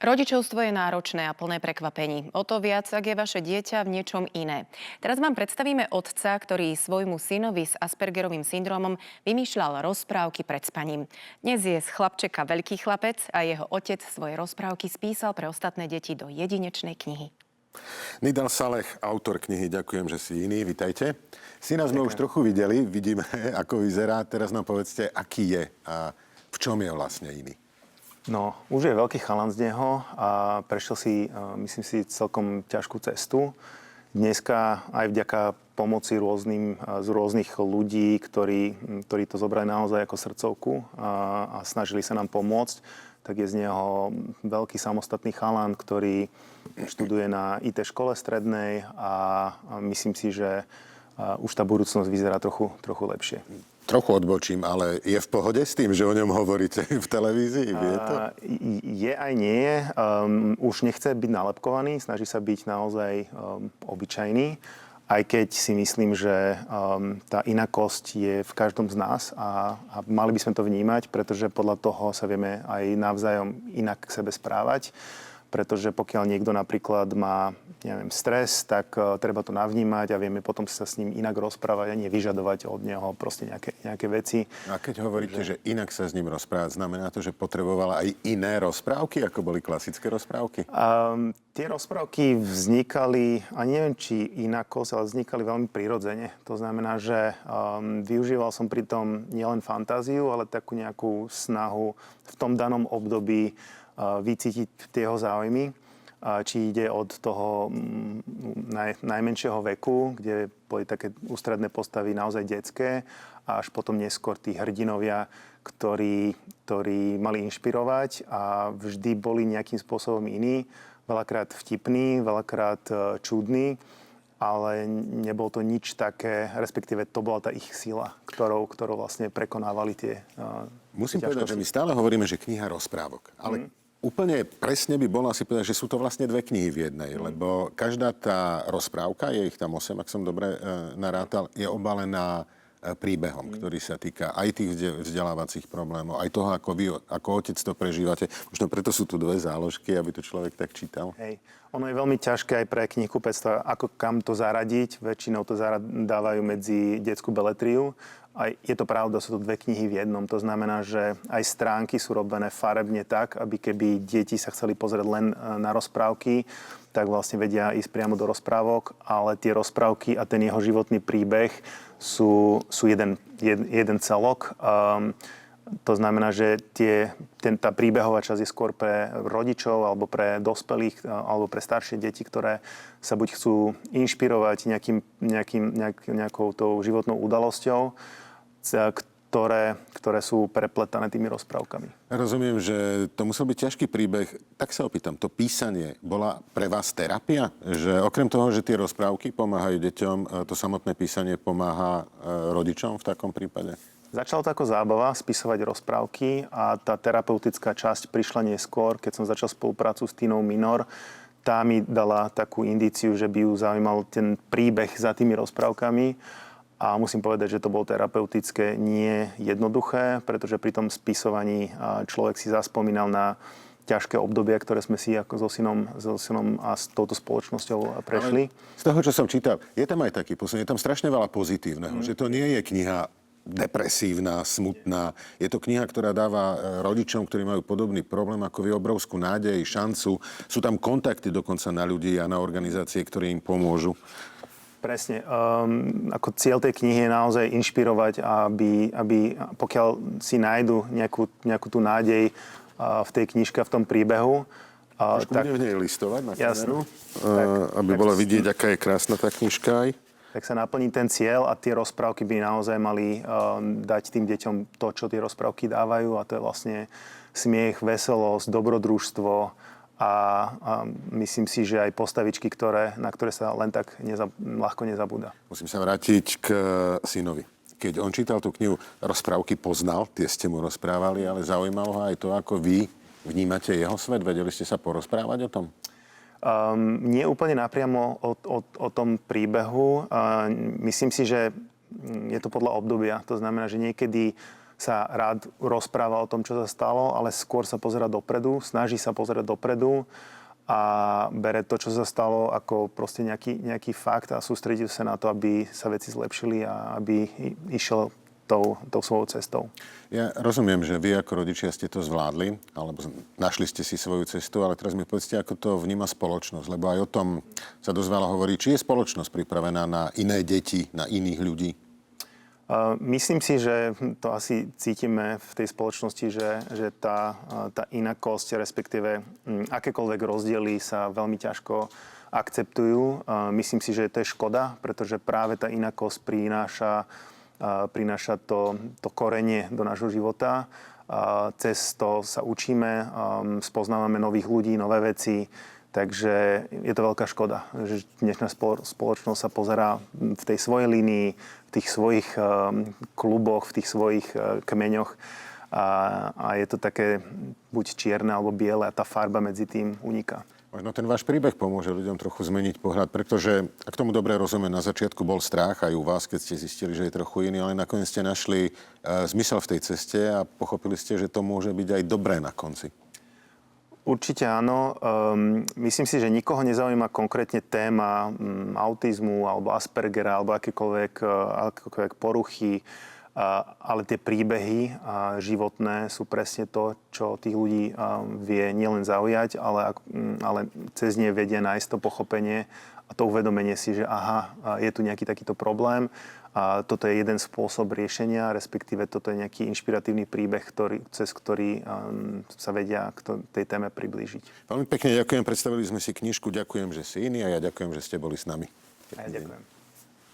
Rodičovstvo je náročné a plné prekvapení. O to viac, ak je vaše dieťa v niečom iné. Teraz vám predstavíme otca, ktorý svojmu synovi s Aspergerovým syndrómom vymýšľal rozprávky pred spaním. Dnes je z chlapčeka veľký chlapec a jeho otec svoje rozprávky spísal pre ostatné deti do jedinečnej knihy. Nidal Saleh, autor knihy Ďakujem, že si iný. Vitajte. Syna sme už trochu videli, vidíme, ako vyzerá. Teraz nám povedzte, aký je a v čom je vlastne iný. No, už je veľký chalan z neho a prešiel si, myslím si, celkom ťažkú cestu. Dneska aj vďaka pomoci z rôznych ľudí, ktorí to zobrali naozaj ako srdcovku a snažili sa nám pomôcť, tak je z neho veľký samostatný chalan, ktorý študuje na IT škole strednej a myslím si, že už tá budúcnosť vyzerá trochu lepšie. Trochu odbočím, ale je v pohode s tým, že o ňom hovoríte v televízii? Vie to? Je aj nie je. Už nechce byť nalepkovaný, snaží sa byť naozaj obyčajný. Aj keď si myslím, že tá inakosť je v každom z nás a mali by sme to vnímať, pretože podľa toho sa vieme aj navzájom inak k sebe správať. Pretože pokiaľ niekto napríklad má, stres, tak treba to navnímať a vieme potom sa s ním inak rozprávať a nie vyžadovať od neho proste nejaké veci. A keď hovoríte, že inak sa s ním rozprávať, znamená to, že potrebovala aj iné rozprávky, ako boli klasické rozprávky? Tie rozprávky vznikali, a neviem, či inakosť, ale vznikali veľmi prirodzene. To znamená, že využíval som pritom nielen fantáziu, ale takú nejakú snahu v tom danom období vycítiť tie jeho záujmy, či ide od toho najmenšieho veku, kde boli také ústredné postavy naozaj detské, a až potom neskôr tí hrdinovia, ktorí mali inšpirovať a vždy boli nejakým spôsobom iní, veľakrát vtipný, veľakrát čudný, ale nebolo to nič také, respektíve to bola tá ich sila, ktorou vlastne prekonávali tie Musím ťažkosti. povedať, že my stále hovoríme, že kniha rozprávok, ale úplne presne by bolo asi povedať, že sú to vlastne dve knihy v jednej, lebo každá tá rozprávka, je ich tam 8, ak som dobre narátal, je obalená príbehom, ktorý sa týka aj tých vzdelávacích problémov, aj toho, ako vy, ako otec to prežívate. Možno preto sú tu dve záložky, aby to človek tak čítal. Hej. Ono je veľmi ťažké aj pre knihkupectva, ako kam to zaradiť. Väčšinou to dávajú medzi detskú beletriu. A je to pravda, sú to dve knihy v jednom. To znamená, že aj stránky sú robené farebne tak, aby keby deti sa chceli pozrieť len na rozprávky, tak vlastne vedia ísť priamo do rozprávok, ale tie rozprávky a ten jeho životný príbeh sú jeden celok. To znamená, že tá príbehová časť je skôr pre rodičov alebo pre dospelých alebo pre staršie deti, ktoré sa buď chcú inšpirovať nejakou tou životnou udalosťou, ktoré sú prepletané tými rozprávkami. Rozumiem, že to musel byť ťažký príbeh. Tak sa opýtam, to písanie bola pre vás terapia? Že okrem toho, že tie rozprávky pomáhajú deťom, to samotné písanie pomáha rodičom v takom prípade? Začala to ako zábava spisovať rozprávky a tá terapeutická časť prišla neskôr, keď som začal spoluprácu s Tinou Minor. Tá mi dala takú indíciu, že by ju zaujímal ten príbeh za tými rozprávkami. A musím povedať, že to bolo terapeutické, nie jednoduché, pretože pri tom spisovaní človek si zaspomínal na ťažké obdobia, ktoré sme si ako so synom a s touto spoločnosťou prešli. Ale z toho, čo som čítal, je tam aj taký posun, je tam strašne veľa pozitívneho, že to nie je kniha depresívna, smutná. Je to kniha, ktorá dáva rodičom, ktorí majú podobný problém ako vy, obrovskú nádej, šancu. Sú tam kontakty dokonca na ľudí a na organizácie, ktoré im pomôžu. Presne. Ako cieľ tej knihy je naozaj inšpirovať, aby pokiaľ si nájdu nejakú tú nádej v tej knižke, v tom príbehu. Trošku budem v nej listovať na kameru, aby tak bola vidieť, aká je krásna tá knižka aj. Tak sa naplní ten cieľ a tie rozprávky by naozaj mali dať tým deťom to, čo tie rozprávky dávajú, a to je vlastne smiech, veselosť, dobrodružstvo. A myslím si, že aj postavičky, na ktoré sa len tak ľahko nezabúda. Musím sa vrátiť k synovi. Keď on čítal tú knihu, rozprávky poznal, tie ste mu rozprávali, ale zaujímalo ho aj to, ako vy vnímate jeho svet. Vedeli ste sa porozprávať o tom? Nie úplne napriamo o tom príbehu. Myslím si, že je to podľa obdobia. To znamená, že niekedy sa rád rozpráva o tom, čo sa stalo, ale skôr sa pozerá dopredu, snaží sa pozerať dopredu a bere to, čo sa stalo, ako proste nejaký fakt a sústredí sa na to, aby sa veci zlepšili a aby išiel tou svojou cestou. Ja rozumiem, že vy ako rodičia ste to zvládli, alebo našli ste si svoju cestu, ale teraz mi povedzte, ako to vníma spoločnosť, lebo aj o tom sa dosť veľa hovorí. Či je spoločnosť pripravená na iné deti, na iných ľudí? Myslím si, že to asi cítime v tej spoločnosti, že tá inakosť, respektíve akékoľvek rozdiely sa veľmi ťažko akceptujú. Myslím si, že to je škoda, pretože práve tá inakosť prináša to korenie do nášho života. Cez to sa učíme, spoznávame nových ľudí, nové veci. Takže je to veľká škoda, že dnešná spoločnosť sa pozerá v tej svojej línii, v tých svojich kluboch, v tých svojich kmeňoch. A je to také buď čierne alebo biele a tá farba medzi tým uniká. Možno ten váš príbeh pomôže ľuďom trochu zmeniť pohľad, pretože, ak tomu dobre rozumiem, na začiatku bol strach aj u vás, keď ste zistili, že je trochu iný, ale nakoniec ste našli zmysel v tej ceste a pochopili ste, že to môže byť aj dobré na konci. Určite áno. Myslím si, že nikoho nezaujíma konkrétne téma autizmu alebo Aspergera alebo akékoľvek poruchy, ale tie príbehy životné sú presne to, čo tých ľudí vie nielen zaujať, ale cez ne vedia nájsť to pochopenie a to uvedomenie si, že aha, je tu nejaký takýto problém. A toto je jeden spôsob riešenia, respektíve toto je nejaký inšpiratívny príbeh, cez ktorý sa vedia k tej téme priblížiť. Veľmi pekne ďakujem, predstavili sme si knižku, ďakujem, že si iný a ja ďakujem, že ste boli s nami. A ja ďakujem.